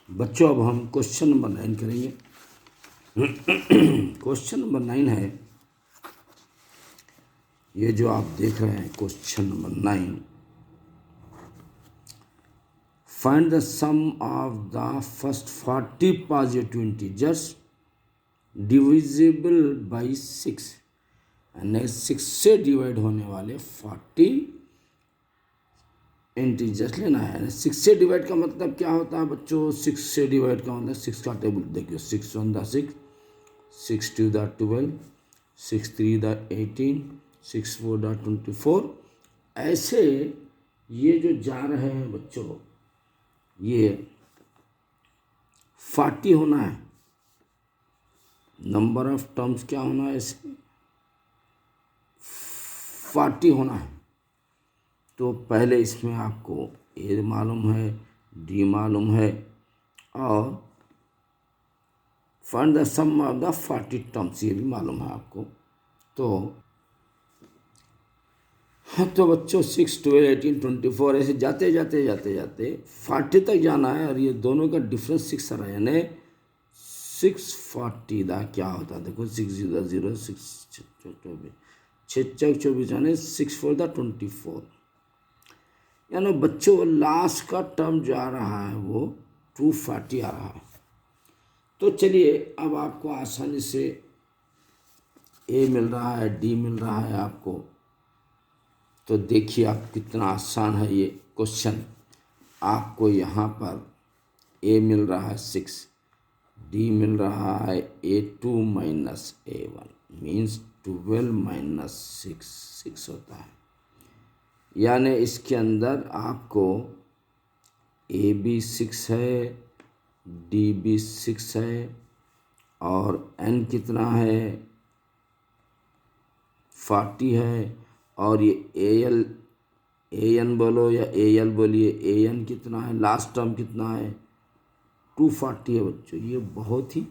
बच्चों अब हम क्वेश्चन नंबर 9 करेंगे। क्वेश्चन नंबर 9 है, ये जो आप देख रहे हैं question number 9, find the sum of the first 40 positive integers divisible by 6, यानी 6 से डिवाइड होने वाले 40 इंटीजर्स लेना है। 6 से डिवाइड का मतलब क्या होता है बच्चों? 6 से डिवाइड का मतलब 6 का टेबल देखिए, 6 1 द 6, 6 2 द 12, 6 3 द 18, 6 4 द 24। ऐसे ये जो जा रहे हैं बच्चों, ये 40 होना है। नंबर ऑफ टर्म्स क्या होना है? इसमें 40 होना है। तो पहले इसमें आपको ए मालूम है, डी मालूम है, और find the sum of the 40 terms ये भी मालूम है आपको। तो बच्चों 6 12 18 24 ऐसे जाते जाते जाते जाते 40 तक जाना है, और ये दोनों का डिफरेंस 6 आ रहा है, यानी 640 दा क्या होता है? देखो 6 0 0 6 24 यानी 6 4 द 24, यानी बच्चों लास्ट का टर्म जो आ रहा है वो 240 आ रहा है। तो चलिए अब आपको आसानी से ए मिल रहा है, डी मिल रहा है आपको। तो देखिए आप कितना आसान है ये क्वेश्चन। आपको यहाँ पर ए मिल रहा है 6, डी मिल रहा है A2 minus A1 means 12 minus 6 होता है। यानी इसके अंदर आपको ए भी 6 है, डी भी 6 है, और एन कितना है? 40 है, और ये ए एन बोलो या ए एल बोलिए, ए एन कितना है? लास्ट टर्म कितना है? 240 है बच्चों। ये बहुत ही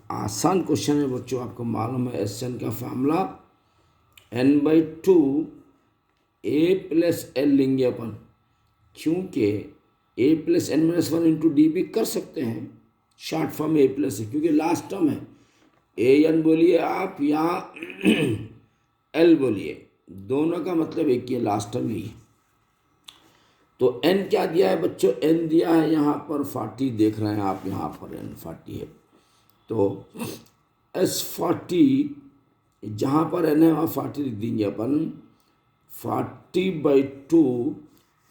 आसान क्वेश्चन है बच्चों। आपको मालूम है एस एन का formula n/2 A plus L लेंगे अपन, क्योंकि A plus N minus 1 into D भी कर सकते हैं, शॉर्ट फॉर्म ए प्लस है क्योंकि लास्ट टर्म है। ए एन बोलिए आप या एल बोलिए, दोनों का मतलब एक ही है, लास्ट टर्म यही है। तो एन क्या दिया है बच्चों? एन दिया है यहाँ पर 40, देख रहे हैं आप यहाँ पर एन 40 है। तो S40 जहाँ पर एन है वहाँ 40 लिख देंगे अपन। 40/2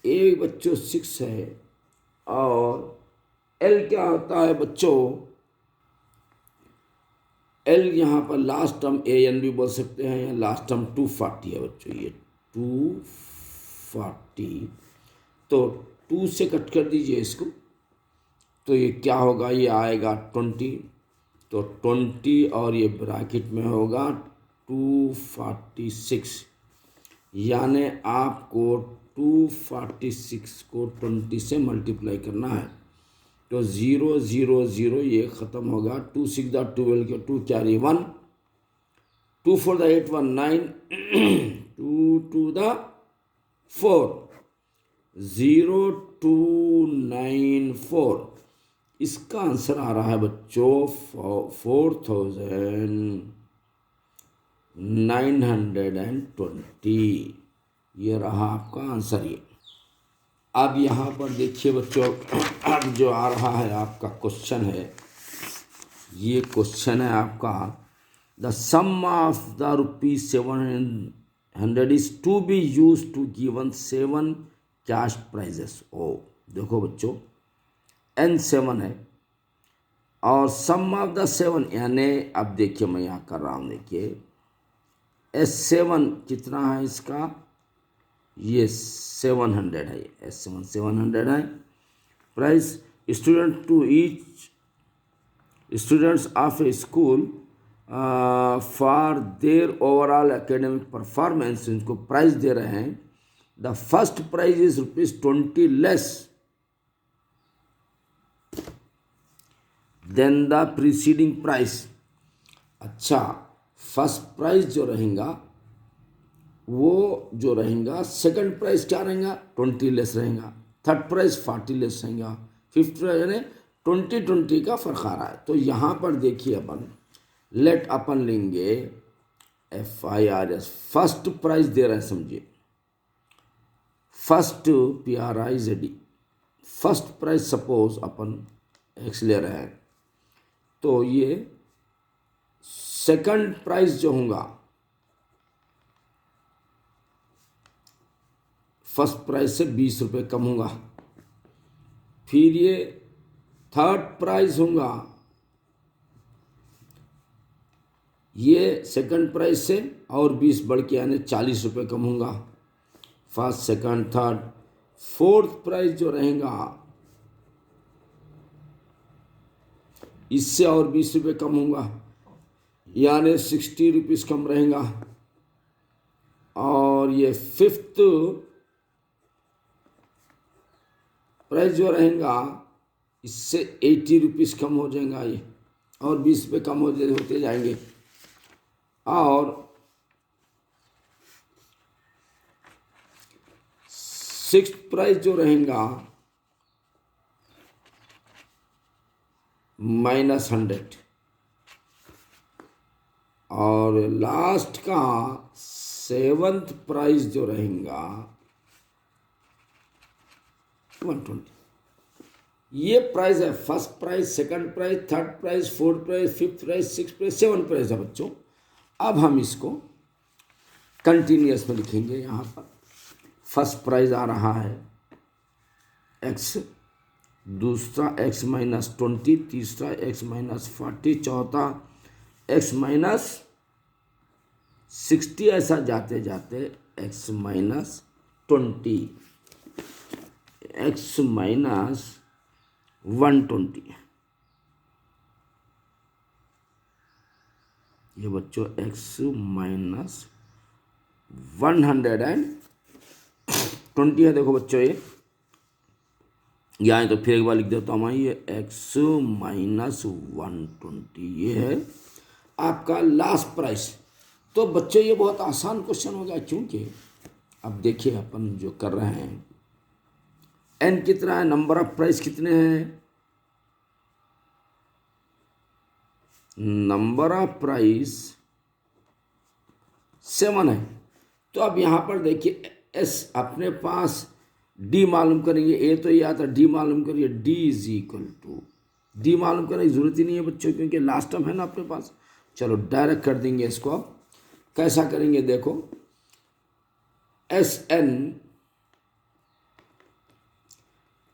ए बच्चों 6 है, और एल क्या होता है बच्चों? एल यहाँ पर लास्ट टर्म ए एन भी बोल सकते हैं, या लास्ट टर्म 240 है बच्चों। ये 240, तो 2 से कट कर दीजिए इसको, तो ये क्या होगा? ये आएगा 20, तो 20 और ये ब्रैकेट में होगा 246, यानी आपको 246 को 20 से मल्टीप्लाई करना है। तो 0 0 0 ये ख़त्म होगा। 2 6 द 12 के 2 कैरी 1, 2 4 द 8 1 9, 2 2 द 4 0294। इसका आंसर आ रहा है बच्चों 4920। ये रहा आपका आंसर। ये अब यहाँ पर देखिए बच्चों, अब जो आ रहा है आपका क्वेश्चन है, ये क्वेश्चन है आपका, the sum of the ₹700 is to be use to given 7 cash prizes. ओ देखो बच्चों, N7 है, और सम ऑफ द 7, यानी अब देखिए मैं यहाँ कर रहा हूँ, देखिए S7 कितना है इसका? ये 700 है, S7 700 है। Price student to each students of a school for their overall academic performance, इनको प्राइस दे रहे हैं। The first prize is ₹20 less than the preceding price. अच्छा, फर्स्ट प्राइज जो रहेगा वो जो रहेगा, सेकंड प्राइस क्या रहेगा? 20 लेस रहेगा, थर्ड प्राइस 40 लेस रहेगा, फिफ्थ प्राइस यानी 20-20 का फर्क आ रहा है। तो यहाँ पर देखिए अपन लेट अपन लेंगे FIRS, फर्स्ट प्राइस दे रहे हैं, समझिए first PRIZD, first prize suppose अपन एक्स ले रहे हैं, तो ये सेकंड प्राइस जो होगा फर्स्ट प्राइस से 20 रुपये कम होगा। फिर ये थर्ड प्राइस होगा, ये सेकंड प्राइस से और 20 बढ़ के यानी 40 रुपये कम होगा। First second third fourth price जो रहेगा इससे और 20 रुपये कम होगा, यानी 60 रुपीज़ कम रहेगा। और ये फिफ्थ प्राइस जो रहेगा इससे 80 रुपीज़ कम हो जाएगा, ये और 20 रुपये कम होते जाएंगे। और सिक्स्थ प्राइस जो रहेगा -100, और लास्ट का सेवंथ प्राइस जो रहेगा 120। ये प्राइस है first price, second price, third price, fourth price, fifth price, sixth price, seventh price है बच्चों। अब हम इसको कंटिन्यूअस में लिखेंगे। यहाँ पर फर्स्ट प्राइस आ रहा है x, दूसरा x -20, तीसरा x -40, चौथा x -60, ऐसा जाते जाते x -20, x -120। ये बच्चों x -120 है। देखो बच्चों ये यहाँ तो फिर एक बार लिख देता हूँ, ये x -120 ये है आपका लास्ट प्राइस। तो बच्चों ये बहुत आसान क्वेश्चन हो गया, क्योंकि अब देखिए अपन जो कर रहे हैं n कितना है, नंबर ऑफ प्राइस कितने हैं, नंबर ऑफ प्राइस 7 है। तो अब यहाँ पर देखिए s अपने पास d मालूम करेंगे, a तो ये आता d मालूम करिए, d = d मालूम करने की जरूरत ही नहीं है बच्चों, क्योंकि लास्ट टर्म है ना अपने पास। चलो डायरेक्ट कर देंगे इसको। अब कैसा करेंगे देखो, SN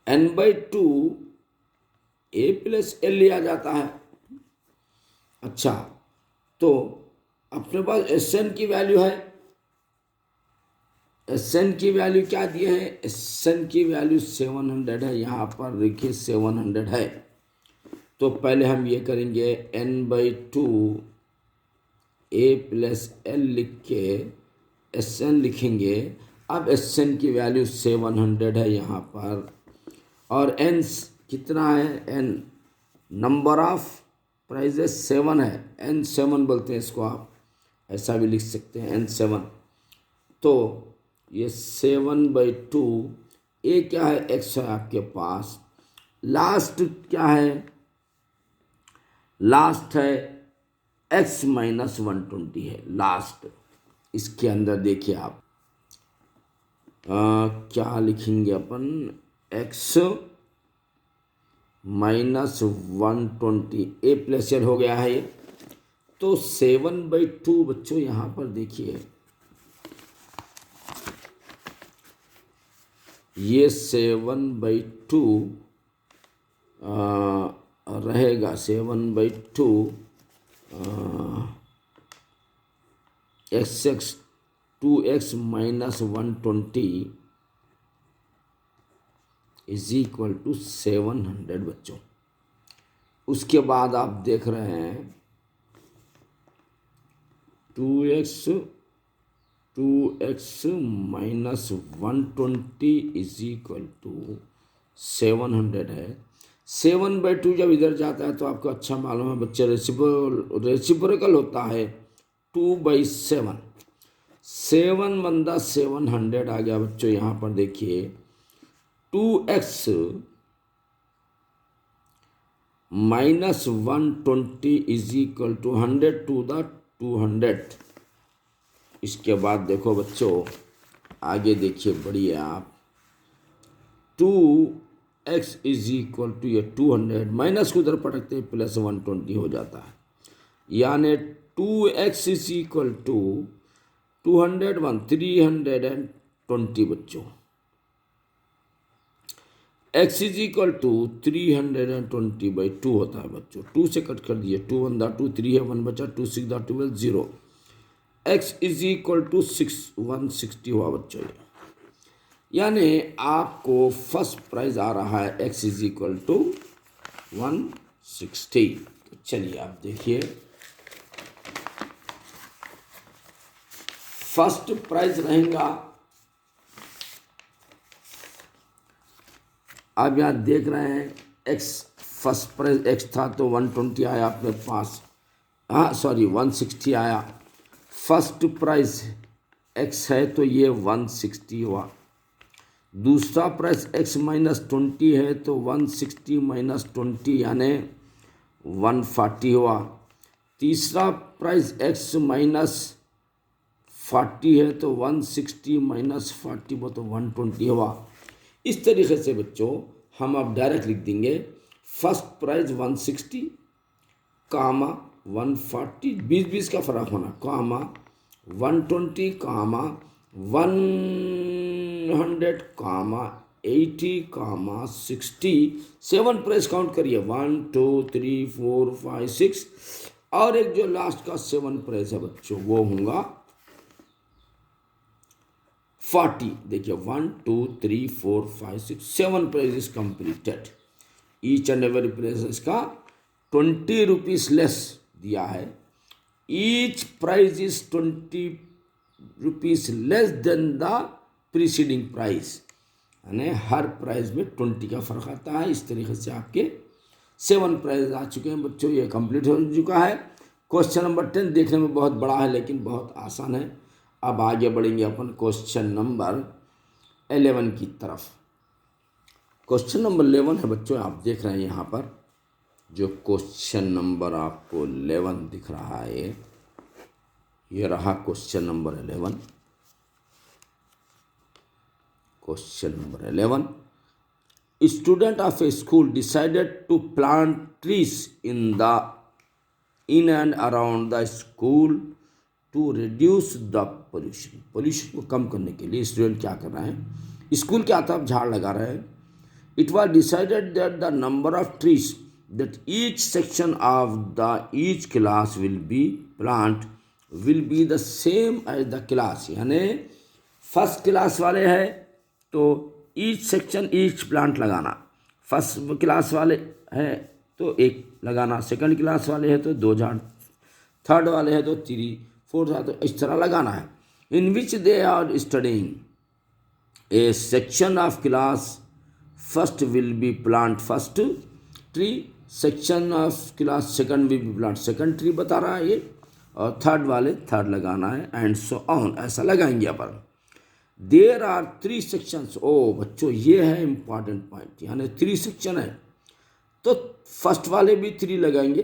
n/2 a + l लिया जाता है। अच्छा, तो अपने पास SN की वैल्यू है, SN की वैल्यू क्या दिए हैं, SN की वैल्यू 700 है। यहाँ पर देखिए 700 है। तो पहले हम ये करेंगे n/2 a + l लिख के SN लिखेंगे। अब SN की वैल्यू 700 है यहाँ पर, और n कितना है, n नंबर ऑफ प्राइजेस 7 है, n7 बोलते हैं इसको, आप ऐसा भी लिख सकते हैं n7। तो ये 7/2 a क्या है, x है आपके पास, लास्ट क्या है, लास्ट है x -120 है लास्ट। इसके अंदर देखिए आप क्या लिखेंगे अपन, x -120 a + l हो गया है ये। तो 7/2 बच्चों यहाँ पर देखिए ये 7/2 रहेगा, 7/2 x 2x -120 = 700 बच्चों। उसके बाद आप देख रहे हैं 2x -120 = 700 है। 7/2 जब इधर जाता है तो आपको अच्छा मालूम है बच्चे, रेसिप्रोकल होता है 2/7। 7 बंदा 700 आ गया बच्चों। यहाँ पर देखिए 2x -120 is equal to 100 to the 200। इसके बाद देखो बच्चों, आगे देखिए, बढ़िए आप, 2x इज इक्वल टू ये 200, माइनस को उधर पटकते हैं प्लस 120 हो जाता है, यानी 2x इज इक्वल टू 201 320 बच्चों। x इज इक्वल टू 320/2 होता है बच्चों। 2 से कट कर दिए, 2 1 2 3 है, 1 बचा, 2 6 12 0। x इज इक्वल टू 160 हुआ बच्चों। यानी आपको फर्स्ट प्राइज आ रहा है x इज इक्वल टू 160। तो चलिए आप देखिए, फर्स्ट प्राइज रहेगा, आप यहाँ देख रहे हैं x, फर्स्ट प्राइज x था तो 120 आया अपने पास, हाँ सॉरी 160 आया। फर्स्ट प्राइज x है तो ये 160 हुआ। दूसरा प्राइस x -20 है तो 160 -20 यानी 140 हुआ। तीसरा प्राइस x -40 है तो 160 -40 वो तो 120 हुआ। इस तरीके से बच्चों हम अब डायरेक्ट लिख देंगे फर्स्ट प्राइस 160 कामा 140, 20 का फर्क होना, कामा 120 कामा 100 कामा 80 कामा 60। 7 प्राइस काउंट करिए, 1 2 3 4 5 6, और एक जो लास्ट का 7 प्राइस है बच्चों वो होगा 40। देखिए 1 2 3 4 5 6 7 price is completed. Each and every price इसका 20 रुपीज लेस दिया है। Each price is 20 rupees less than the preceding price, यानी हर प्राइस में 20 का फर्क आता है। इस तरीके से आपके 7 प्राइस आ चुके हैं बच्चों, ये कंप्लीट हो चुका है। क्वेश्चन नंबर 10 देखने में बहुत बड़ा है लेकिन बहुत आसान है। अब आगे बढ़ेंगे अपन क्वेश्चन नंबर 11 की तरफ। क्वेश्चन नंबर 11 है बच्चों, आप देख रहे हैं यहाँ पर जो क्वेश्चन नंबर आपको 11 दिख रहा है, ये रहा question number 11। Question number 11, student of a school decided to plant trees in and around the school to reduce the pollution. Pollution को कम करने के लिए स्टूडेंट क्या कर रहे हैं, स्कूल के आसपास झाड़ लगा रहे हैं। It was decided that the number of trees that each section of the each class will be plant will be the same as the class, यानी फर्स्ट क्लास वाले हैं तो ईच सेक्शन ईच प्लांट लगाना, first class वाले हैं तो एक लगाना, सेकंड क्लास वाले हैं तो 2 झाड़, थर्ड वाले हैं तो 3 4 झाड़, तो इस तरह लगाना है। In which they are studying a section of class first will be plant first tree, section of class second will be plant second tree बता रहा है ये, और थर्ड वाले थर्ड लगाना है, एंड सो ऑन, ऐसा लगाएंगे अपन। There are 3 sections. ओ बच्चों ये है इंपॉर्टेंट पॉइंट, यानी 3 सेक्शन है तो फर्स्ट वाले भी 3 लगाएंगे।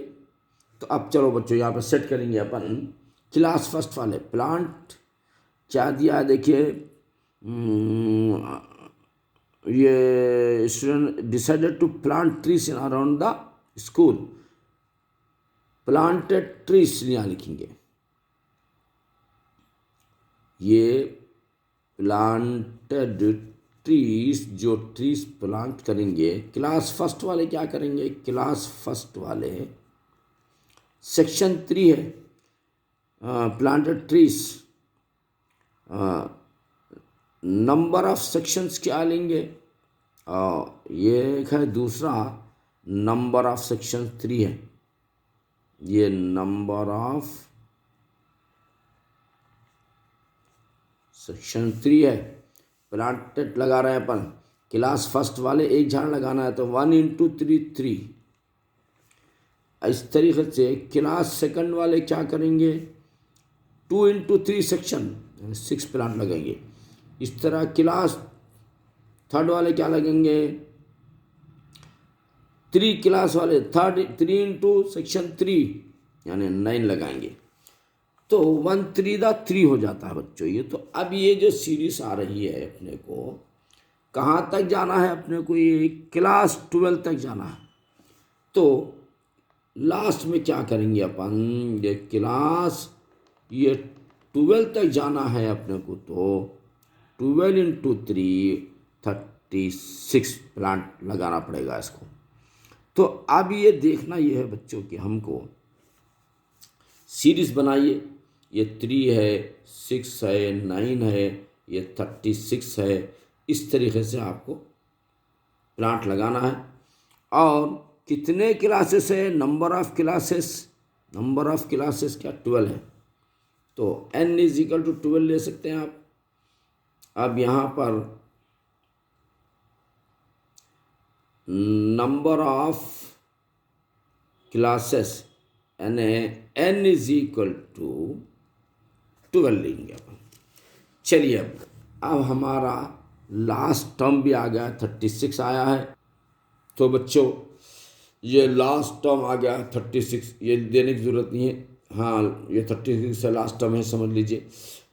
तो अब चलो बच्चों यहाँ पर सेट करेंगे अपन क्लास फर्स्ट वाले प्लांट क्या दिया देखिए, ये student decided to plant trees in around the school, planted trees यहाँ लिखेंगे, ये प्लांटेड ट्रीज, जो ट्रीज प्लांट करेंगे क्लास फर्स्ट वाले क्या करेंगे, क्लास फर्स्ट वाले सेक्शन 3 है planted trees, number of sections क्या लेंगे, ये एक है दूसरा नंबर ऑफ सेक्शन 3 है, ये नंबर ऑफ सेक्शन 3 है। प्लांटेड लगा रहे हैं अपन, क्लास फर्स्ट वाले एक झाड़ लगाना है तो 1 × 3 3। इस तरीके से क्लास सेकंड वाले क्या करेंगे, 2 × 3 सेक्शन 6 प्लांट लगेंगे। इस तरह क्लास थर्ड वाले क्या लगेंगे, 3 क्लास वाले 3 इंटू सेक्शन 3 यानी 9 लगाएंगे तो 1 3 दा 3 हो जाता है बच्चों ये। तो अब ये जो सीरीज आ रही है अपने को कहाँ तक जाना है, अपने को ये क्लास 12 तक जाना है। तो लास्ट में क्या करेंगे अपन, ये क्लास ये 12 तक जाना है अपने को, तो 12 इंटू 3 36 प्लांट लगाना पड़ेगा इसको। तो अब ये देखना ये है बच्चों कि हमको सीरीज बनाइए, ये 3 है, 6 है, 9 है, ये 36 है, इस तरीके से आपको प्लांट लगाना है। और कितने क्लासेस है, नंबर ऑफ क्लासेस क्या 12 है, तो n इज इक्वल टू 12 ले सकते हैं आप। अब यहाँ पर number of classes n is equal to 12 लेंगे अपन। चलिए अब हमारा लास्ट टर्म भी आ गया, 36 आया है। तो बच्चों ये लास्ट टर्म आ गया 36, ये देने की ज़रूरत नहीं है, हाँ ये 36 से लास्ट टर्म है समझ लीजिए,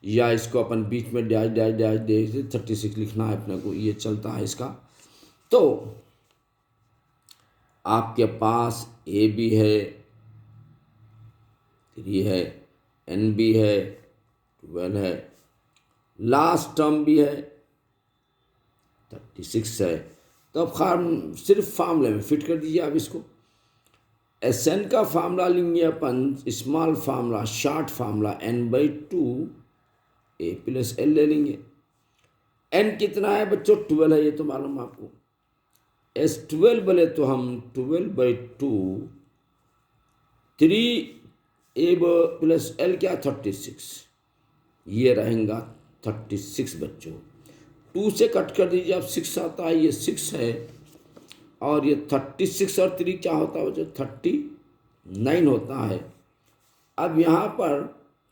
या इसको अपन बीच में डैश डैश डैश डैश 36 लिखना है अपने को, ये चलता है इसका। तो आपके पास ए भी है, 3 है, n भी है, 12 है, लास्ट टर्म भी है 36 है। तो अब सिर्फ फार्मूले में फिट कर दीजिए आप इसको। Sn का फार्मूला लेंगे अपन, small formula short formula n/2 a + l ले लेंगे। n कितना है बच्चों, 12 है, ये तो मालूम आपको। S12 बोले तो हम 12/2 3a + l क्या 36, ये रहेगा 36 बच्चों। 2 से कट कर दीजिए आप, 6 आता है, ये 6 है, और ये 36 और 3 क्या होता है बच्चों, 39 होता है। अब यहाँ पर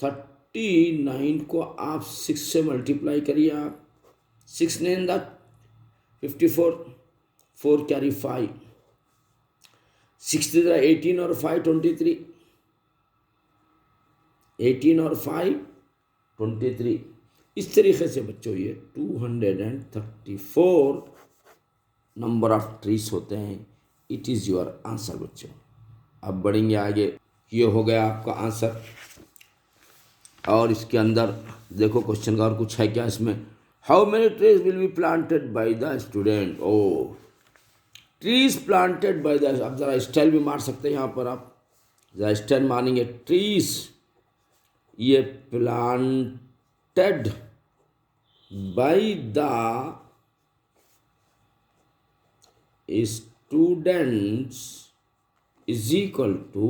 39 को आप 6 से मल्टीप्लाई करिए आप, 6 9 दा 54, 4 कैरी 5, 6 दा 18 और 5 23, 18 और 5 23। इस तरीके से बच्चों ये 234 नंबर ऑफ ट्रीज होते हैं। इट इज़ योर आंसर बच्चों। अब बढ़ेंगे आगे, ये हो गया आपका आंसर। और इसके अंदर देखो क्वेश्चन का और कुछ है क्या इसमें, how many trees will be planted by the student. ओ ट्रीज प्लांटेड बाय द, अब ज़रा स्टाइल भी मार सकते हैं यहाँ पर आप, ज़रा स्टाइल मारेंगे, ट्रीज ये planted by the students is equal to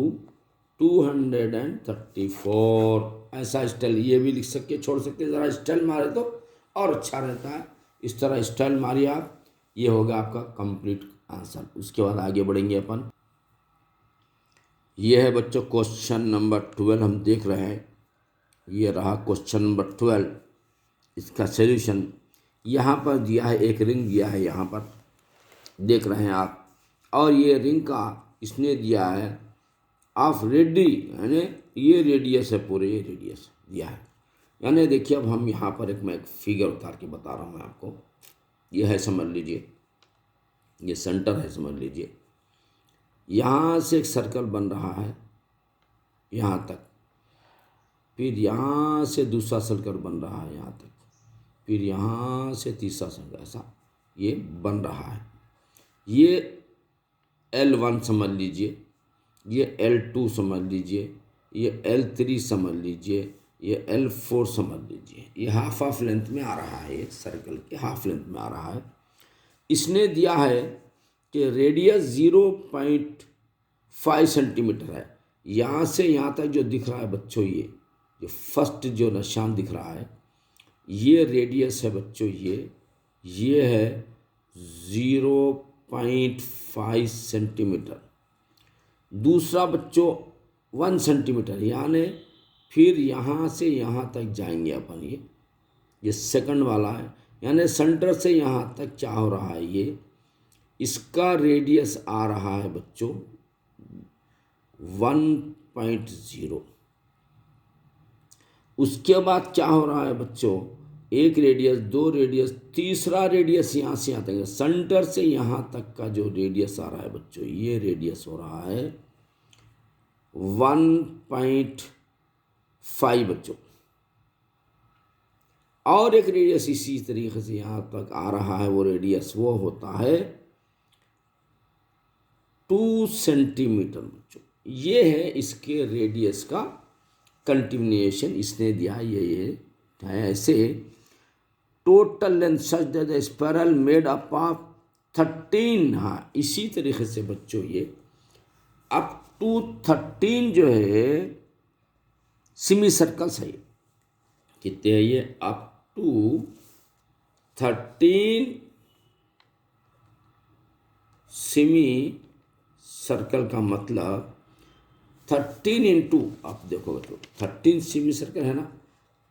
234। ऐसा स्टाइल ये भी लिख सकते, छोड़ सकते, ज़रा स्टाइल मारे तो और अच्छा रहता है। इस तरह स्टाइल मारिए आप, ये होगा आपका कंप्लीट आंसर। उसके बाद आगे बढ़ेंगे अपन। ये है बच्चों क्वेश्चन नंबर 12 हम देख रहे हैं, ये रहा क्वेश्चन नंबर 12। इसका सॉल्यूशन यहाँ पर दिया है, एक रिंग दिया है यहाँ पर देख रहे हैं आप, और ये रिंग का इसने दिया है ऑफ रेडी, यानी ये रेडियस है पूरे, ये रेडियस दिया है। यानी देखिए अब हम यहाँ पर मैं एक फिगर उतार के बता रहा हूँ मैं आपको, ये है समझ लीजिए, ये सेंटर है समझ लीजिए। यहाँ से एक सर्कल बन रहा है यहाँ तक, फिर यहाँ से दूसरा सर्कल बन रहा है यहाँ तक, फिर यहाँ से तीसरा सर्कल, ऐसा ये बन रहा है। ये L1 समझ लीजिए, ये L2 समझ लीजिए, ये L3 समझ लीजिए, ये L4 समझ लीजिए। ये हाफ ऑफ लेंथ में आ रहा है, एक सर्कल के हाफ लेंथ में आ रहा है। इसने दिया है कि रेडियस 0.5 सेंटीमीटर है। यहाँ से यहाँ तक जो दिख रहा है बच्चों, ये फर्स्ट जो निशान दिख रहा है, ये रेडियस है बच्चों, ये है 0.5 सेंटीमीटर। दूसरा बच्चों 1 सेंटीमीटर, यानी फिर यहाँ से यहाँ तक जाएंगे अपन, ये सेकंड वाला है, यानी सेंटर से यहाँ तक क्या हो रहा है, इसका रेडियस आ रहा है बच्चों 1.0। उसके बाद क्या हो रहा है बच्चों, एक रेडियस, दो रेडियस, तीसरा रेडियस यहाँ से यहाँ तक, सेंटर से यहाँ तक का जो रेडियस आ रहा है बच्चों, ये रेडियस हो रहा है 1.5 बच्चों। और एक रेडियस इसी तरीके से यहाँ तक आ रहा है, वो रेडियस वो होता है 2 सेंटीमीटर बच्चों। ये है इसके रेडियस का कंटिन्यूएशन इसने दिया, ये है ऐसे। Total length such that the spiral made up of 13, हाँ इसी तरीके से बच्चों ये अप टू 13 जो है सेमी सर्कल्स है। कितने है ये, अप टू 13 सेमी सर्कल का मतलब 13 इंटू, आप देखो बच्चों 13 सेमी सर्कल है ना,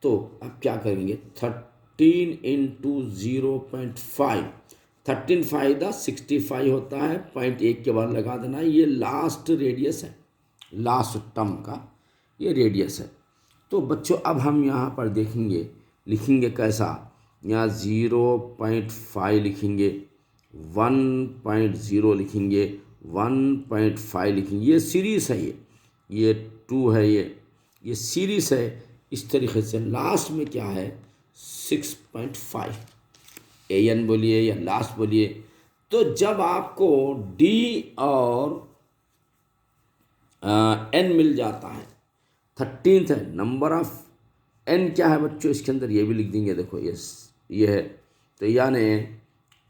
तो आप क्या करेंगे 13 इंटू 0.5, 13 फायदा 65 होता है, 0.1 के बाद लगा देना। ये लास्ट रेडियस है, लास्ट टर्म का ये रेडियस है। तो बच्चों अब हम यहाँ पर देखेंगे, लिखेंगे कैसा, यहाँ 0.5 लिखेंगे, 1.0 लिखेंगे, 1.5 लिखेंगे। ये सीरीज है, ये 2 है, ये सीरीज है। इस तरीके से लास्ट में क्या है 6.5, an बोलिए या लास्ट बोलिए। तो जब आपको d और n मिल जाता है, 13th है, नंबर ऑफ n क्या है बच्चों इसके अंदर, ये भी लिख देंगे, देखो ये है। तो यानी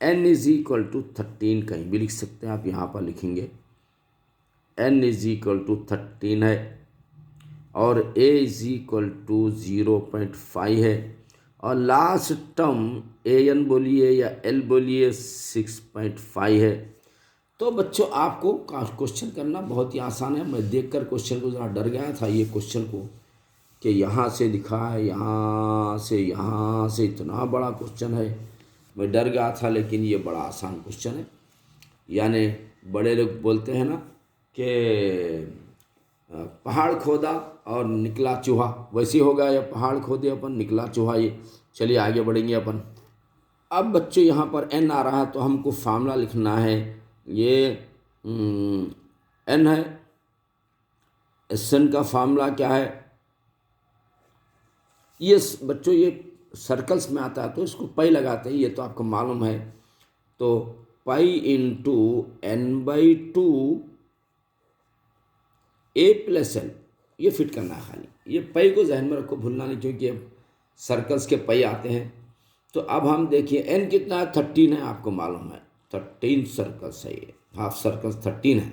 n इज इक्वल टू 13, कहीं भी लिख सकते हैं आप, यहाँ पर लिखेंगे n इज इक्वल टू 13 है, और a इज इक्वल टू 0.5 है, और लास्ट टर्म an बोलिए या l बोलिए 6.5 है। तो बच्चों आपको क्वेश्चन करना बहुत ही आसान है। मैं देखकर क्वेश्चन को ज़रा डर गया था, ये क्वेश्चन को कि यहाँ से लिखा है, यहाँ से इतना बड़ा क्वेश्चन है, मैं डर गया था। लेकिन ये बड़ा आसान क्वेश्चन है। यानी बड़े लोग बोलते हैं ना कि पहाड़ खोदा और निकला चूहा, वैसे होगा ये, पहाड़ खोदे अपन निकला चूहा। ये चलिए आगे बढ़ेंगे अपन। अब बच्चों यहाँ पर n आ रहा है, तो हमको फार्मूला लिखना है। ये n है, Sn का फार्मूला क्या है, ये बच्चों ये सर्कल्स में आता है तो इसको पाई लगाते हैं, ये तो आपको मालूम है। तो pi into n/2 a plus L, ये फिट करना है खाली। ये पाई को जहन में रखो, भूलना नहीं, क्योंकि सर्कल्स के पाई आते हैं। तो अब हम देखिए n कितना है, 13 है, आपको मालूम है 13 सर्कल्स है, ये हाफ सर्कल्स 13 है।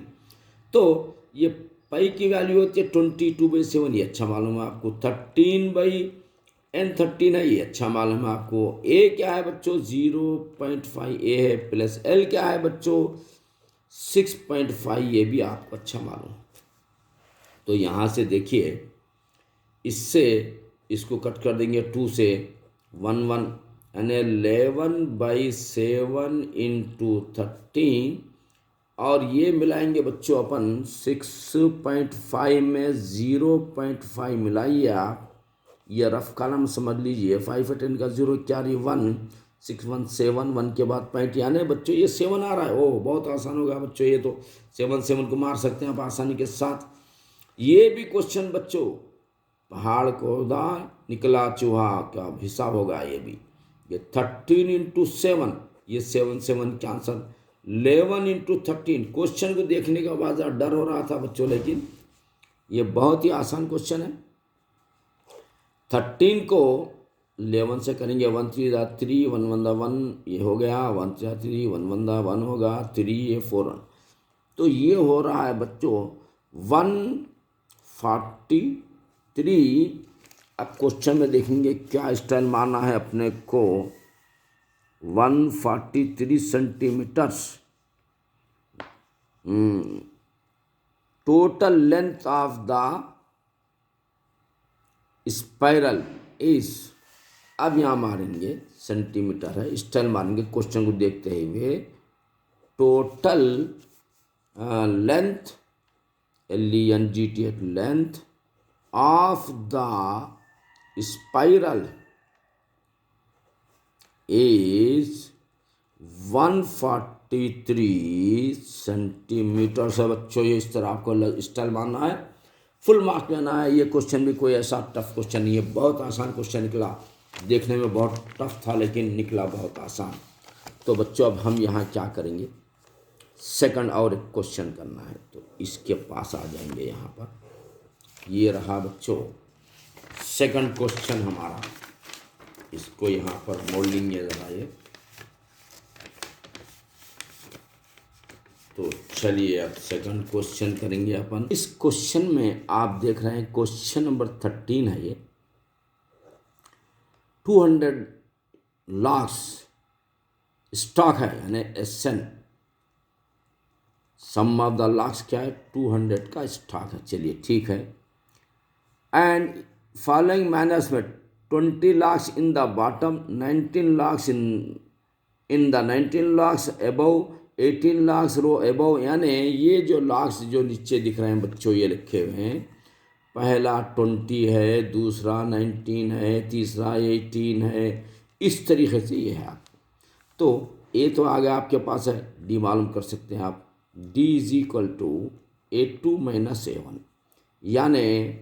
तो ये पाई की वैल्यू होती है 22/7, ये अच्छा मालूम है आपको। 13/n13 है, ये अच्छा मालूम है आपको। a क्या है बच्चों 0.5 a है, प्लस l क्या है बच्चों 6.5, ये भी आपको अच्छा मालूम। तो यहाँ से देखिए, इससे इसको कट कर देंगे 2 से 1 यानी 11/7 इंटू 13, और ये मिलाएंगे बच्चों अपन 6.5 में 0.5 मिलाइए आप, ये रफ कॉलम समझ लीजिए। 5 10 का 0 क्या रही 1, 6 1 7, 1 के बाद पॉइंट, यानी बच्चों ये 7 आ रहा है। ओह बहुत आसान होगा बच्चों, ये तो 7 को मार सकते हैं आप आसानी के साथ। ये भी क्वेश्चन बच्चों, पहाड़ खोदा निकला चूहा का हिसाब होगा ये भी। ये 13 इंटू 7, ये 7 कैंसल, 11 इंटू 13। क्वेश्चन को देखने के बाद डर हो रहा था बच्चों, लेकिन ये बहुत ही आसान क्वेश्चन है। 13 को 11 से करेंगे, 1 3 3, 1 1 1, ये हो गया 1 3 3, 1 1 1 होगा 3, ये 4 1। तो ये हो रहा है बच्चों 143। अब क्वेश्चन में देखेंगे क्या स्टाइल मारना है अपने को। 143 centimetres total length of the spiral is, अब यहाँ मारेंगे सेंटीमीटर है, स्टाइल मारेंगे क्वेश्चन को देखते हुए total length LENGTH length of the spiral is 143 centimetre है बच्चों। ये इस तरह आपको स्टाइल मानना है, फुल मार्क लेना है। ये क्वेश्चन भी कोई ऐसा टफ क्वेश्चन नहीं है, बहुत आसान क्वेश्चन निकला। देखने में बहुत टफ था लेकिन निकला बहुत आसान। तो बच्चों अब हम यहाँ क्या करेंगे, सेकंड और एक क्वेश्चन करना है, तो इसके पास आ जाएंगे यहाँ पर। ये रहा बच्चों सेकंड क्वेश्चन हमारा, इसको यहाँ पर मोड़ लेंगे ज़रा ये। तो चलिए अब सेकंड क्वेश्चन करेंगे अपन। इस क्वेश्चन में आप देख रहे हैं क्वेश्चन नंबर 13 है ये। 200 लाख स्टॉक है, यानी SN sum of the logs क्या है, 200 का स्टॉक है। चलिए ठीक है। And following management 20 lakhs in the bottom, 19 lakhs in the 19 lakhs above, 18 lakhs row above। यानी ये जो लाख्स जो नीचे दिख रहे हैं बच्चों, ये लिखे हुए हैं, पहला 20 है, दूसरा 19 है, तीसरा 18 है, इस तरीके से ये है आप। तो ए तो आगे आपके पास है, डी मालूम कर सकते हैं आप। D is equal to A2 minus A1, यानी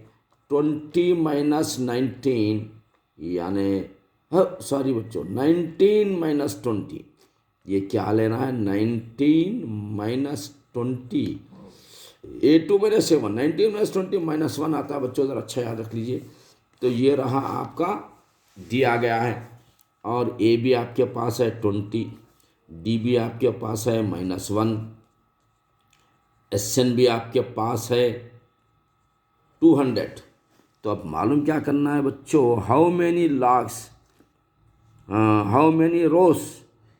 20 माइनस 19, यानी सॉरी बच्चों 19 माइनस 20। ये क्या लेना है, 19 minus 20, A2 minus A1, 19 minus 20 minus 1 आता है बच्चों, ज़रा अच्छा याद रख लीजिए। तो ये रहा आपका दिया गया है, और ए भी आपके पास है 20, डी भी आपके पास है -1, SN भी आपके पास है 200। तो अब मालूम क्या करना है बच्चों, how many rows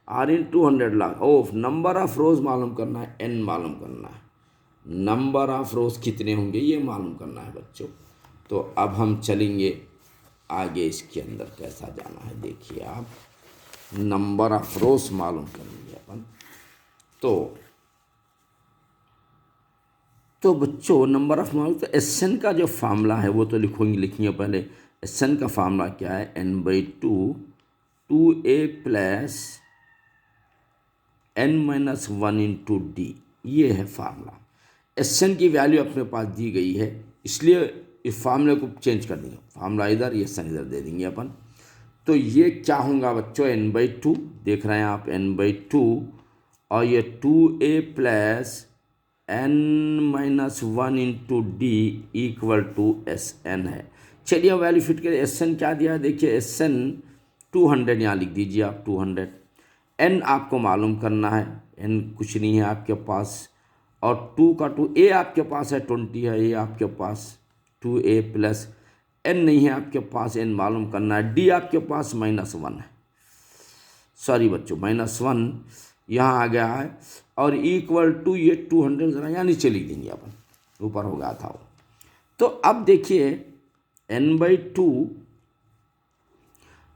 are in 200 logs of, number of rows मालूम करना है, N मालूम करना है, नंबर ऑफ रोज कितने होंगे ये मालूम करना है बच्चों। तो अब हम चलेंगे आगे, इसके अंदर कैसा जाना है देखिए आप। नंबर ऑफ रोज मालूम करेंगे अपन। तो बच्चों नंबर ऑफ मालूम, तो SN का जो फार्मूला है वो तो लिखेंगे पहले। SN का फार्मूला क्या है, N/2 2A plus N-1 into D, ये है फार्मूला। SN की वैल्यू अपने पास दी गई है, इसलिए इस फार्मूले को चेंज कर देंगे, फार्मूला इधर, ये SN इधर दे देंगे अपन। तो ये क्या होगा बच्चों, N/2 देख रहे हैं आप, N/2, और ये 2A plus N-1 into D equal to SN है। चलिए वैल्यू फिट करें। SN क्या दिया है देखिए, SN 200 यहाँ लिख दीजिए आप, 200। N आपको मालूम करना है, N कुछ नहीं है आपके पास, और 2 का 2, A आपके पास है 20 है, A आपके पास 2A प्लस N नहीं है आपके पास, N मालूम करना है। D आपके पास -1 है, सॉरी बच्चों -1 यहाँ आ गया है, और इक्वल टू ये 200 ज़रा यहाँ नीचे लिख देंगे अपन, ऊपर हो गया था वो। तो अब देखिए N/2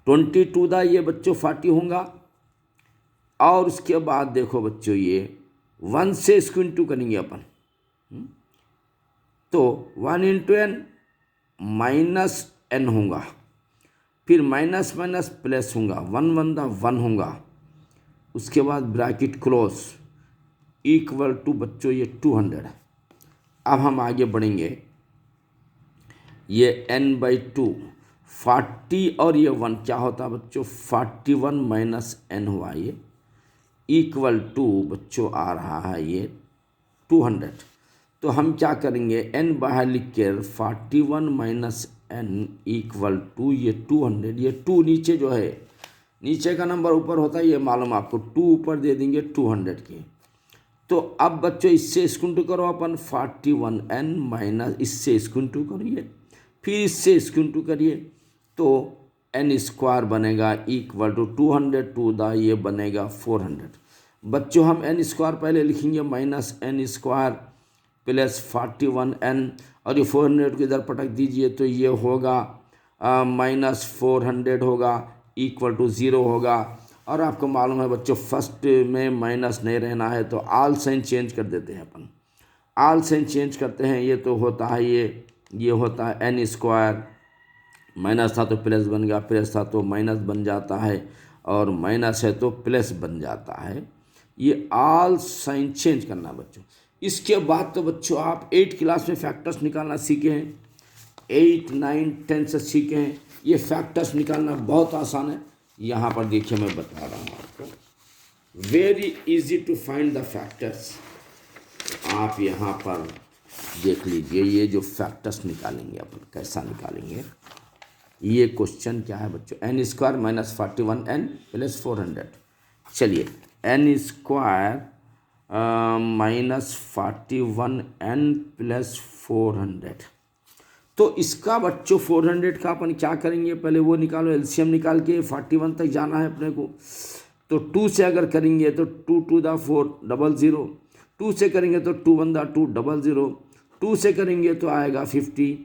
22 दा ये बच्चों 40 होगा, और उसके बाद देखो बच्चों ये 1 से इसको इंटू करेंगे अपन। तो 1 इंटू N -N होगा, फिर माइनस माइनस प्लस होगा, 1 दा 1 होगा, उसके बाद ब्रैकेट क्लोज इक्वल टू बच्चों ये 200 है। अब हम आगे बढ़ेंगे, ये N/2 40 और ये 1 क्या होता है बच्चों, 41 माइनस N हुआ, ये इक्वल टू बच्चों आ रहा है ये 200। तो हम क्या करेंगे, N बाहर लिख कर 41 माइनस N इक्वल टू ये 200, ये 2 नीचे जो है, नीचे का नंबर ऊपर होता है ये मालूम आपको, 2 ऊपर दे देंगे 200 के। तो अब बच्चों इससे स्क्वायर करो अपन, 41N माइनस इससे स्क्वायर करिए, फिर इससे स्क्वायर करिए, तो N स्क्वायर बनेगा इक्वल टू 200 टू द ये बनेगा 400। बच्चों हम N स्क्वायर पहले लिखेंगे, -N स्क्वायर प्लस 41N, और ये 400 को इधर पटक दीजिए, तो ये होगा -400 होगा इक्वल टू 0 होगा, और आपको मालूम है बच्चों फर्स्ट में माइनस नहीं रहना है तो आल साइन चेंज कर देते हैं अपन। आल साइन चेंज करते हैं, ये तो होता है ये होता है एन स्क्वायर, माइनस था तो प्लस बन गया, प्लस था तो माइनस बन जाता है, और माइनस है तो प्लस बन जाता है। ये आल साइन चेंज करना बच्चों। इसके बाद तो बच्चों आप 8 क्लास में फैक्टर्स निकालना सीखे हैं, 8, 9, 10 से सीखे हैं। ये फैक्टर्स निकालना बहुत आसान है। यहाँ पर देखिए मैं बता रहा हूँ आपको, very easy to find the factors. आप यहाँ पर देख लीजिए, ये जो फैक्टर्स निकालेंगे अपन कैसा निकालेंगे। ये क्वेश्चन क्या है बच्चों, N square minus 41n plus 400। चलिए N square minus 41n plus 400, तो इसका बच्चों 400 का अपन क्या करेंगे, पहले वो निकालो, एलसीएम निकाल के 41 तक जाना है अपने को। तो 2 से अगर करेंगे तो 2 2 दा 4 00, 2 से करेंगे तो 2 1 दा 2 00, 2 से करेंगे तो आएगा 50,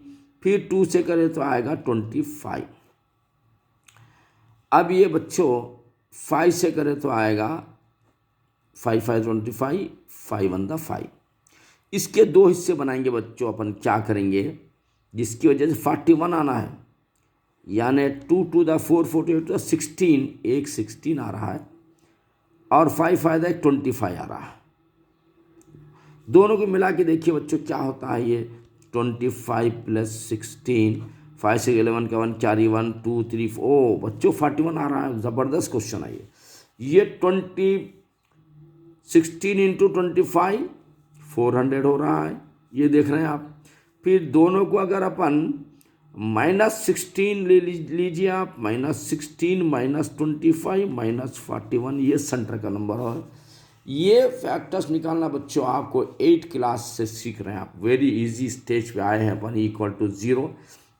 फिर 2 से करें तो आएगा 25। अब ये बच्चों 5 से करें तो आएगा 5 5 25, 5 1 दा 5। इसके 2 हिस्से बनाएंगे बच्चों। अपन क्या करेंगे, जिसकी वजह से 41 आना है, यानी 2 2 दा 4 48 तो 16, एक 16 आ रहा है, और 5 5 दा 25 आ रहा है। दोनों को मिला के देखिए बच्चों क्या होता है, ये 25 प्लस 16, 5 से 11 का 1 4 1 2 3 4, ओ बच्चों 41 आ रहा है। ज़बरदस्त क्वेश्चन है ये 16 इंटू 25 400 हो रहा है, ये देख रहे हैं आप। फिर दोनों को अगर अपन -16 ले लीजिए आप, -16 -25 -41, ये सेंटर का नंबर है। ये फैक्टर्स निकालना बच्चों आपको 8 क्लास से सीख रहे हैं आप, वेरी इजी स्टेज पे आए हैं अपन, इक्वल टू 0।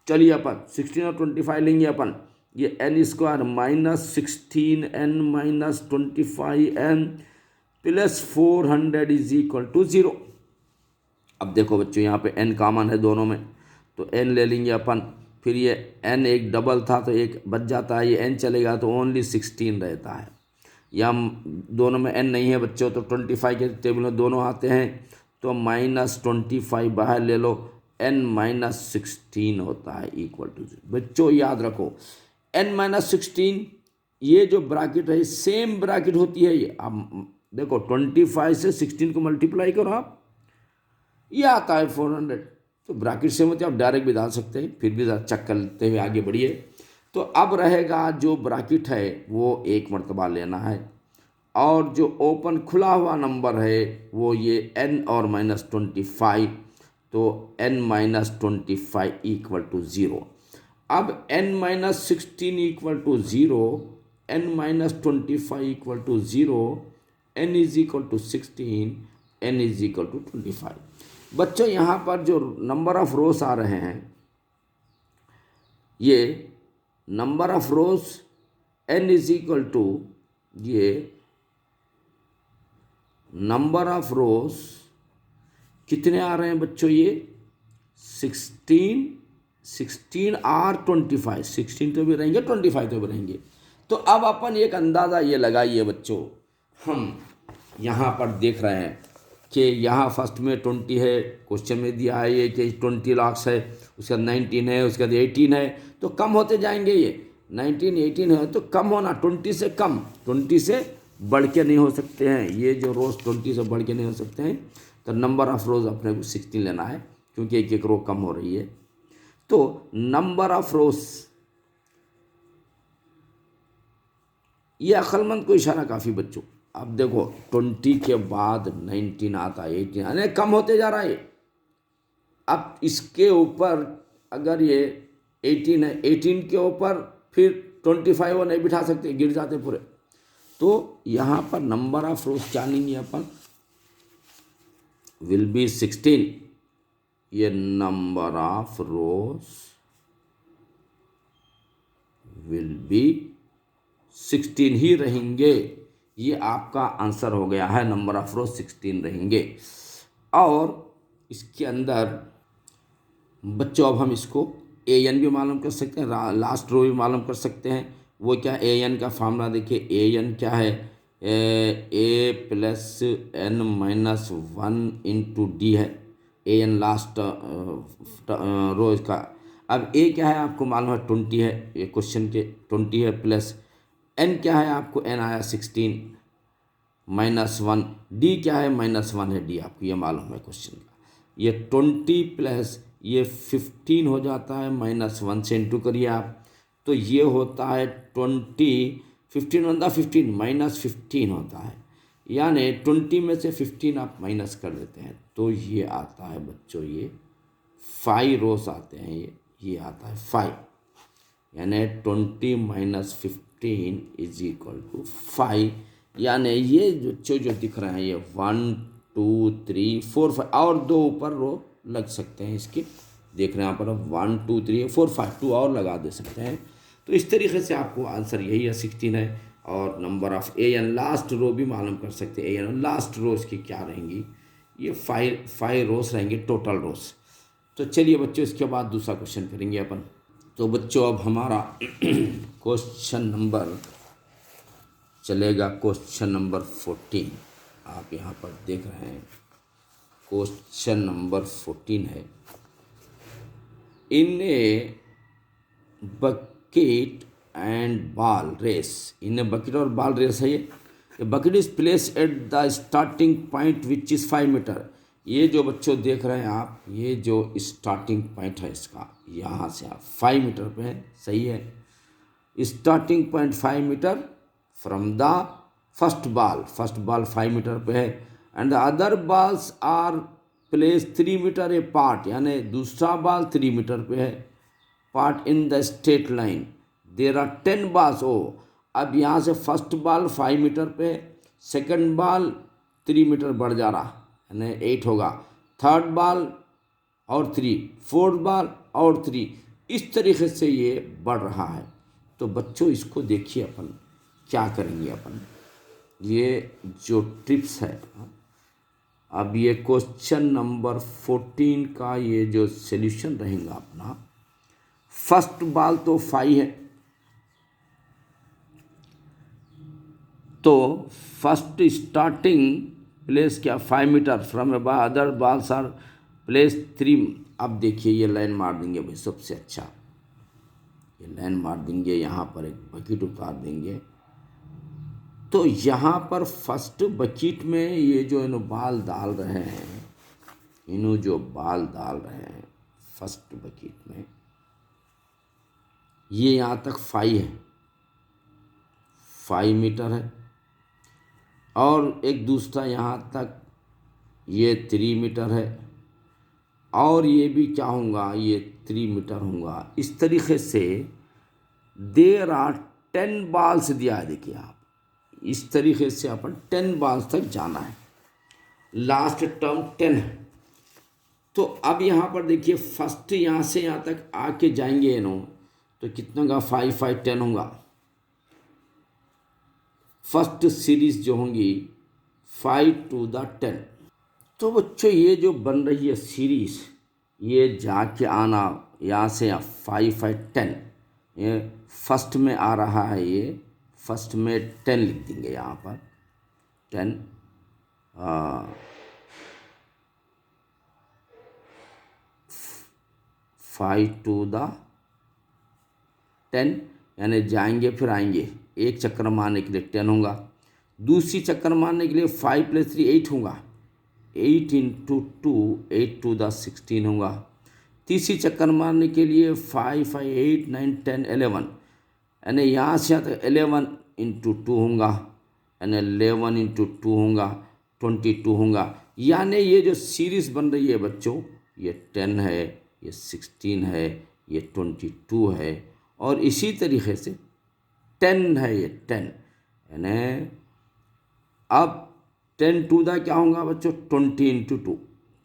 चलिए अपन 16 और 25 लेंगे अपन, ये n square -16n -25n plus 400 is equal to 0। अब देखो बच्चों यहाँ पे n कॉमन है दोनों में, तो n ले लेंगे अपन, फिर ये n एक डबल था तो एक बच जाता है, ये n चलेगा तो ओनली 16 रहता है। यहाँ दोनों में n नहीं है बच्चों, तो 25 के टेबल में दोनों आते हैं, तो -25 बाहर ले लो, n -16 होता है इक्वल टू 0। बच्चों याद रखो n -16, ये जो ब्रैकेट है सेम ब्रैकेट होती है ये। अब देखो 25 से 16 को मल्टीप्लाई करो आप, ये आता है 400, तो ब्रैकेट से मतलब आप डायरेक्ट भी डाल सकते हैं, फिर भी चेक करते हुए आगे बढ़िए। तो अब रहेगा जो ब्रैकेट है वो एक मरतबा लेना है, और जो ओपन खुला हुआ नंबर है वो ये n और -25, तो n -25 इक्वल टू 0। अब n -16 equal to 0, n -25 equal to 0, n is equal to 16, n is equal to 25। बच्चों यहाँ पर जो नंबर ऑफ रोज आ रहे हैं, ये number of rows n is equal to, ये नंबर ऑफ रोज कितने आ रहे हैं बच्चों, ये 16 और 25, 16 तो भी रहेंगे 25 तो भी रहेंगे। तो अब अपन एक अंदाज़ा ये लगाइए बच्चों, हम यहाँ पर देख रहे हैं कि यहाँ फर्स्ट में 20 है, क्वेश्चन में दिया है ये कि 20 लाख है, उसके बाद 19 है, उसके बाद 18 है, तो कम होते जाएंगे। ये 19 18 है तो कम होना, 20 से कम, 20 से बढ़ के नहीं हो सकते हैं, ये जो रोज़ 20 से बढ़ के नहीं हो सकते हैं। तो नंबर ऑफ रोज़ अपने को 16 लेना है, क्योंकि एक एक रो कम हो रही है। तो नंबर ऑफ रोज़, ये अक्लमंद को इशारा काफ़ी बच्चों। अब देखो 20 के बाद 19 आता है, 18 यानी कम होते जा रहा है। अब इसके ऊपर अगर ये 18 है, 18 के ऊपर फिर 25 वो नहीं बिठा सकते, गिर जाते पूरे। तो यहाँ पर नंबर ऑफ रोज क्या लेंगे अपन, विल बी 16, ये number of rose will be 16 ही रहेंगे। ये आपका आंसर हो गया है, नंबर ऑफ रोज 16 रहेंगे। और इसके अंदर बच्चों अब हम इसको an भी मालूम कर सकते हैं, लास्ट रो भी मालूम कर सकते हैं, वो क्या, ए एन का फार्मूला देखिए, ए एन क्या है, A plus N minus one into D है, ए एन लास्ट रोज का। अब ए क्या है आपको मालूम है 20 है, ये क्वेश्चन के 20 है, प्लस एन क्या है आपको, एन आया 16 माइनस वन, डी क्या है -1 है, डी आपको ये मालूम है क्वेश्चन का। ये 20 प्लस ये 15 हो जाता है, -1 से इंटू करिए आप, तो ये होता है 20, 15 बंदा 15 -15 होता है, यानी 20 में से 15 आप माइनस कर देते हैं तो ये आता है बच्चों, ये 5 रोस आते हैं, ये आता है 5, यानी 20 माइनस 15 इज इक्वल टू 5, यानी ये जो दिख रहे हैं ये 1 2 3 4 5 और 2 ऊपर रो लग सकते हैं इसके, देख रहे हैं यहाँ पर 1 2 3 4 5 2 और लगा दे सकते हैं। तो इस तरीके से आपको आंसर यही है 16 है। और number of A N last row भी मालूम कर सकते हैं, ए एन लास्ट रोज की क्या रहेंगी, ये 5 रोज रहेंगे टोटल रोज। तो चलिए बच्चों इसके बाद दूसरा क्वेश्चन करेंगे अपन। तो बच्चों अब हमारा क्वेश्चन नंबर चलेगा, क्वेश्चन नंबर 14 आप यहाँ पर देख रहे हैं, क्वेश्चन नंबर 14 है, in a bucket and ball race, in a bucket और बॉल रेस है ये bucket is place at the starting point which is 5 metre. ये जो बच्चों देख रहे हैं आप, ये जो स्टार्टिंग पॉइंट है इसका, यहाँ से आप 5 मीटर पे है, सही है, starting point 5 metre from the first ball 5 metre पे है, and the other balls are place 3 metre apart, यानी दूसरा बॉल 3 मीटर पे है, part in the straight line, there are 10 balls. ओ अब यहाँ से फर्स्ट बॉल 5 मीटर पे, सेकंड बॉल 3 मीटर बढ़ जा रहा, यानी 8 होगा, थर्ड बॉल और 3, फोर्थ बॉल और 3, इस तरीके से ये बढ़ रहा है। तो बच्चों इसको देखिए अपन क्या करेंगे, अपन ये जो टिप्स है, अब ये क्वेश्चन नंबर 14 का ये जो सॉल्यूशन रहेगा अपना, फर्स्ट बॉल तो 5 है, तो फर्स्ट स्टार्टिंग प्लेस क्या 5 metre from a ball, other balls are place 3। अब देखिए ये लाइन मार देंगे भाई, सबसे अच्छा ये लाइन मार देंगे, यहाँ पर एक बकेट उतार देंगे, तो यहाँ पर फर्स्ट बकेट में ये जो इन बाल डाल रहे हैं, इन्हों जो बाल डाल रहे हैं फर्स्ट बकेट में, ये यहाँ तक 5 है, 5 मीटर है, और एक दूसरा यहाँ तक ये 3 मीटर है, और ये भी क्या होगा, ये 3 मीटर होगा। इस तरीके से देर आर 10 बॉल्स दिया है, देखिए आप, इस तरीके से अपन 10 बॉल्स तक जाना है, लास्ट टर्म 10 है। तो अब यहाँ पर देखिए फर्स्ट यहाँ से यहाँ तक आके जाएंगे इन्हों, तो कितना होगा 5 5 10 होगा, फर्स्ट सीरीज जो होंगी 5 to the 10। तो बच्चों ये जो बन रही है सीरीज, ये जाके आना यहाँ से 5 5 10, ये फर्स्ट में आ रहा है, ये फर्स्ट में 10 लिख देंगे यहाँ पर 10, 5 to the 10, यानी जाएंगे फिर आएंगे, एक चक्कर मारने के लिए 10 होगा, दूसरी चक्कर मारने के लिए 5 + 3 8 होगा, 8 × 2 8 to the 16 होगा, तीसरी चक्कर मारने के लिए 5 5 8 9 10 11, यानी यहाँ से आता 11 × 2 होगा, यानी 11 × 2 होगा 22 होगा। यानी ये जो सीरीज बन रही है बच्चों, ये 10 है, ये 16 है, ये 22 है, और इसी तरीके से 10 है, ये 10, यानी अब 10 to the क्या होगा बच्चों 20 × 2,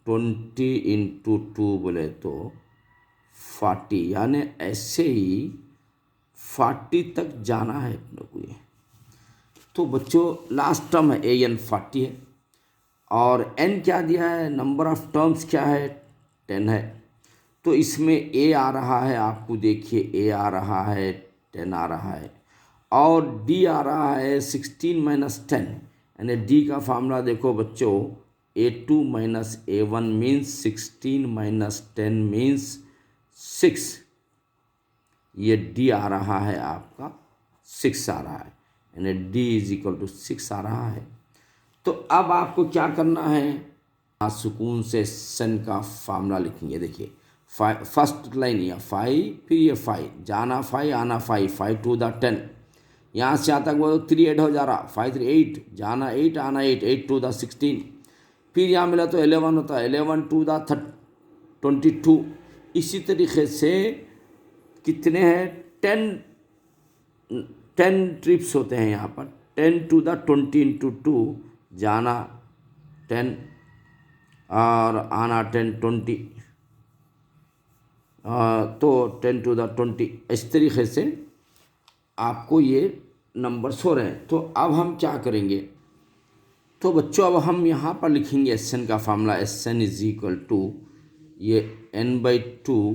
20 × 2 बोले तो 40, यानी ऐसे ही 40 तक जाना है अपने को ये। तो बच्चों लास्ट टर्म है ए एन 40 है, और एन क्या दिया है, नंबर ऑफ टर्म्स क्या है 10 है, तो इसमें ए आ रहा है, आपको देखिए ए आ रहा है 10 आ रहा है, और डी आ रहा है 16 - 10, यानी डी का फार्मूला देखो बच्चों, A2 - A1 मीन्स 16 - 10 मीन्स 6। ये डी आ रहा है आपका 6 आ रहा है, यानी डी = 6 आ रहा है। तो अब आपको क्या करना है, सुकून से सन का फार्मूला लिखेंगे। देखिए फर्स्ट लाइन या 5, फिर ये 5, जाना 5 आना 5, 5 2 द 10, यहाँ से यहाँ तक वो 3 ऐड हो जा रहा, 5 3 8, जाना 8 आना 8, 8 2 द 16, फिर यहाँ मिला तो 11 होता है, 11 2 द 22। इसी तरीके से कितने हैं, 10 ट्रिप्स होते हैं यहाँ पर, 10 to the 20 × 2, जाना 10 और आना 10 20, तो 10 to the 20। इस तरीके से आपको ये नंबर्स हो रहे हैं। तो अब हम क्या करेंगे, तो बच्चों अब हम यहाँ पर लिखेंगे SN का फार्मूला, SN = ये n/2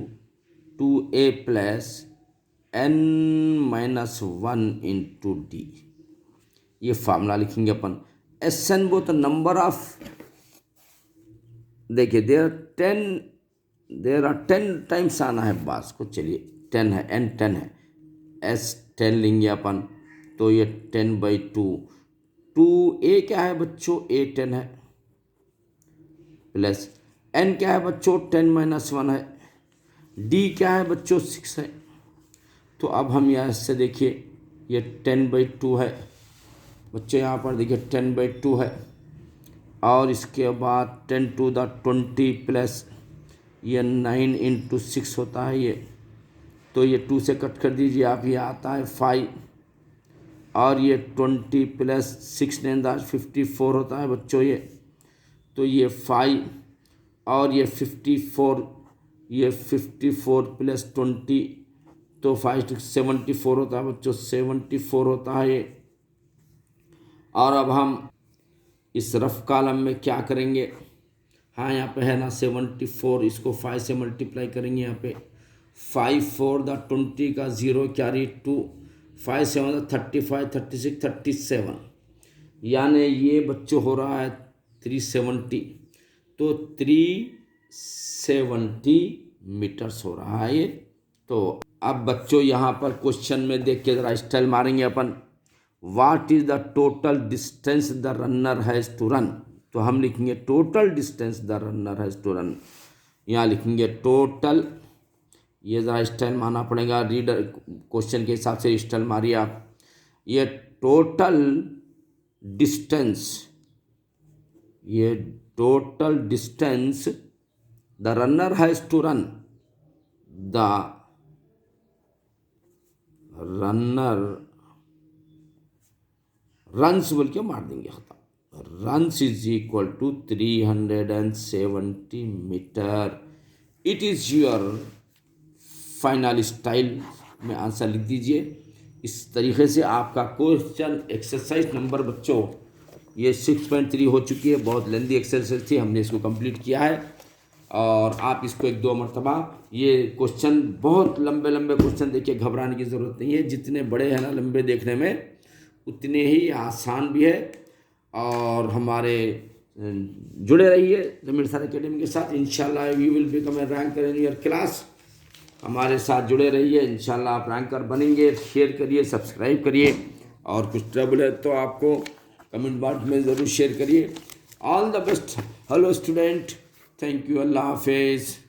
2a + n - 1 × d, ये फार्मूला लिखेंगे अपन। SN वो तो नंबर ऑफ, देखिए देर आर 10 टाइम्स आना है बास को, चलिए 10 है, n 10 है, S 10 लेंगे अपन, तो ये 10/2, 2a क्या है बच्चों, a 10 है, प्लस n क्या है बच्चों, 10 - 1 है, d क्या है बच्चों, 6 है। तो अब हम यहाँ से देखिए ये 10/2 है बच्चे, यहाँ पर देखिए 10/2 है, और इसके बाद 10 to the 20 प्लस ये 9 × 6 होता है ये, तो ये 2 से कट कर दीजिए आप, ये आता है 5, और ये 20 प्लस 6 9 54 होता है बच्चों ये, तो ये 5 और ये 54, ये 54 प्लस 20, तो 5 74 होता है बच्चों, 74 होता है ये। और अब हम इस रफ कॉलम में क्या करेंगे, हाँ यहाँ पे है ना 74, इसको 5 से मल्टीप्लाई करेंगे, यहाँ पे 5 4 द 20 का 0 कैरी 2, 5 7 35 36 37, यानी ये बच्चों हो रहा है 370, तो 370 मीटर्स हो रहा है ये। तो अब बच्चों यहाँ पर क्वेश्चन में देख के ज़रा स्टाइल मारेंगे अपन, what is the total distance the runner has to run, तो हम लिखेंगे total distance the runner has to run, यहाँ लिखेंगे टोटल, ये ज़रा स्टाइल मारना पड़ेगा, रीडर क्वेश्चन के हिसाब से स्टाइल मारिए आप, ये टोटल डिस्टेंस, ये total distance the runner has to run, the runner runs बोल के मार देंगे खत्म, runs = 370 metre. It is your final style में आंसर लिख दीजिए। इस तरीके से आपका क्वेश्चन एक्सरसाइज नंबर बच्चों ये 6.3 हो चुकी है, बहुत लेंदी एक्सरसाइज थी, हमने इसको कंप्लीट किया है, और आप इसको 1-2 मरतबा, ये क्वेश्चन बहुत लंबे लंबे क्वेश्चन देखिए, घबराने की ज़रूरत नहीं है, जितने बड़े हैं ना लंबे देखने में उतने ही आसान भी है। और हमारे जुड़े रहिए ज़मीर सर एकेडमी के साथ, इंशाल्लाह you will become a ranker in your class. हमारे साथ जुड़े रहिए, इंशाल्लाह आप रैंकर बनेंगे। शेयर करिए, सब्सक्राइब करिए, और कुछ ट्रबल है तो आपको कमेंट बॉक्स में ज़रूर शेयर करिए। All the best. Hello student, thank you, अल्लाह हाफिज़।